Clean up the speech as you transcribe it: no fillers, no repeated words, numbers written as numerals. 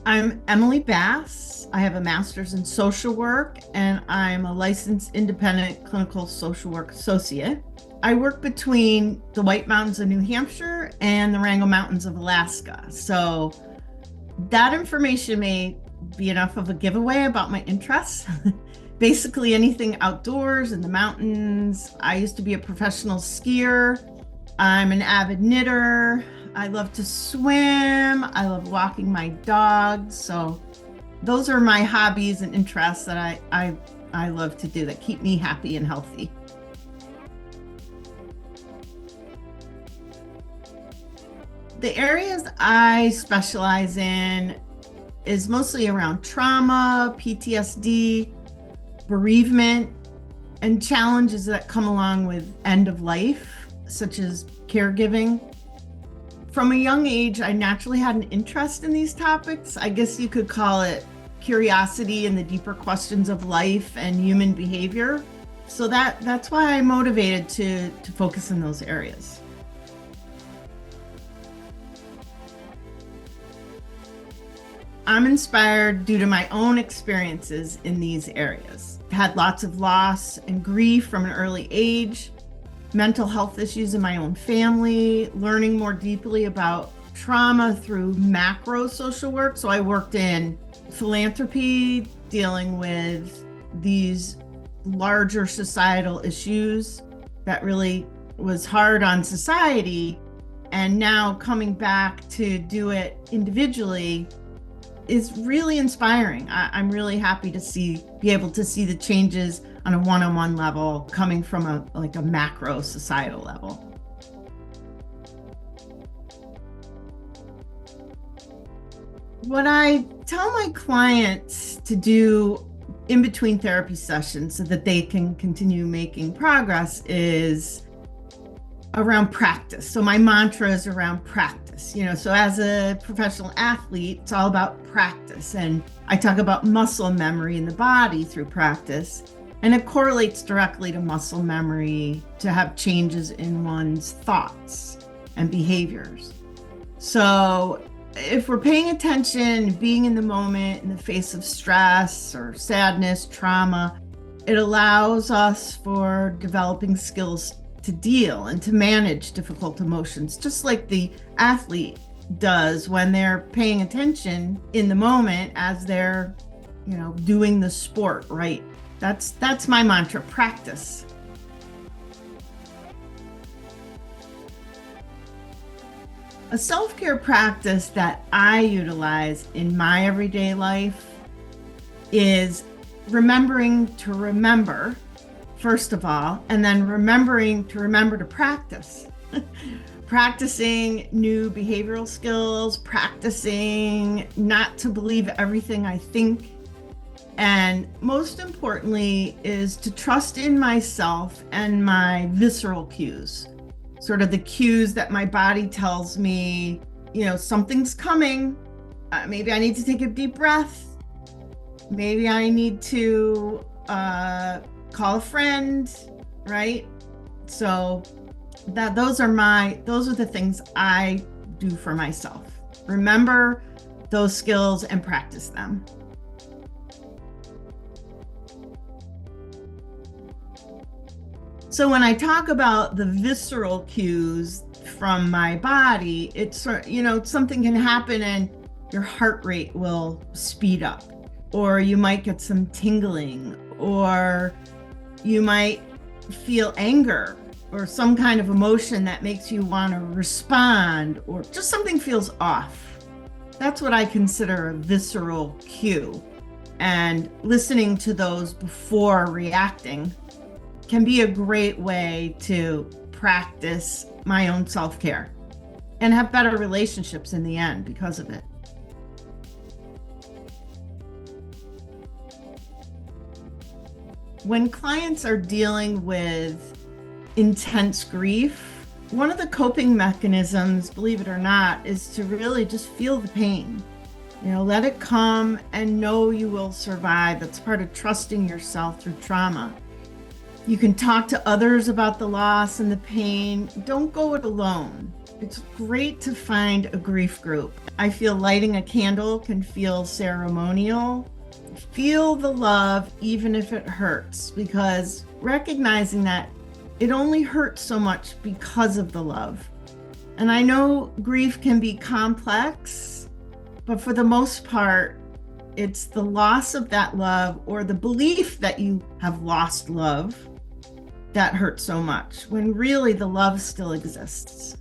I'm Emily Bass. I have a master's in social work and I'm a licensed independent clinical social work associate. I work between the White Mountains of New Hampshire and the Wrangell Mountains of Alaska. So that information may be enough of a giveaway about my interests. Basically, anything outdoors in the mountains. I used to be a professional skier. I'm an avid knitter. I love to swim. I love walking my dogs. So those are my hobbies and interests that I love to do that keep me happy and healthy. The areas I specialize in is mostly around trauma, PTSD, bereavement, and challenges that come along with end of life, such as caregiving. From a young age, I naturally had an interest in these topics. I guess you could call it curiosity in the deeper questions of life and human behavior. So that's why I'm motivated to focus in those areas. I'm inspired due to my own experiences in these areas. Had lots of loss and grief from an early age, mental health issues in my own family, learning more deeply about trauma through macro social work. So I worked in philanthropy, dealing with these larger societal issues that really was hard on society. And now coming back to do it individually is really inspiring. I'm really happy to be able to see the changes on a one-on-one level coming from a macro societal level. What I tell my clients to do in between therapy sessions so that they can continue making progress is around practice. So my mantra is around practice. So as a professional athlete, it's all about practice. And I talk about muscle memory in the body through practice. And it correlates directly to muscle memory to have changes in one's thoughts and behaviors. So if we're paying attention, being in the moment in the face of stress or sadness, trauma, it allows us for developing skills to deal and to manage difficult emotions, just like the athlete does when they're paying attention in the moment as they're, doing the sport, right? That's my mantra, practice. A self-care practice that I utilize in my everyday life is remembering to remember, first of all, and then remembering to remember to practice. Practicing new behavioral skills, practicing not to believe everything I think, and most importantly is to trust in myself and my visceral cues, sort of the cues that my body tells me, something's coming. Maybe I need to take a deep breath. Maybe I need to call a friend, right? So those are the things I do for myself. Remember those skills and practice them. So when I talk about the visceral cues from my body, it's something can happen and your heart rate will speed up, or you might get some tingling, or you might feel anger or some kind of emotion that makes you want to respond, or just something feels off. That's what I consider a visceral cue. And listening to those before reacting can be a great way to practice my own self-care and have better relationships in the end because of it. When clients are dealing with intense grief, one of the coping mechanisms, believe it or not, is to really just feel the pain. Let it come and know you will survive. That's part of trusting yourself through trauma. You can talk to others about the loss and the pain. Don't go it alone. It's great to find a grief group. I feel lighting a candle can feel ceremonial. Feel the love even if it hurts, because recognizing that it only hurts so much because of the love. And I know grief can be complex, but for the most part, it's the loss of that love or the belief that you have lost love that hurts so much, when really the love still exists.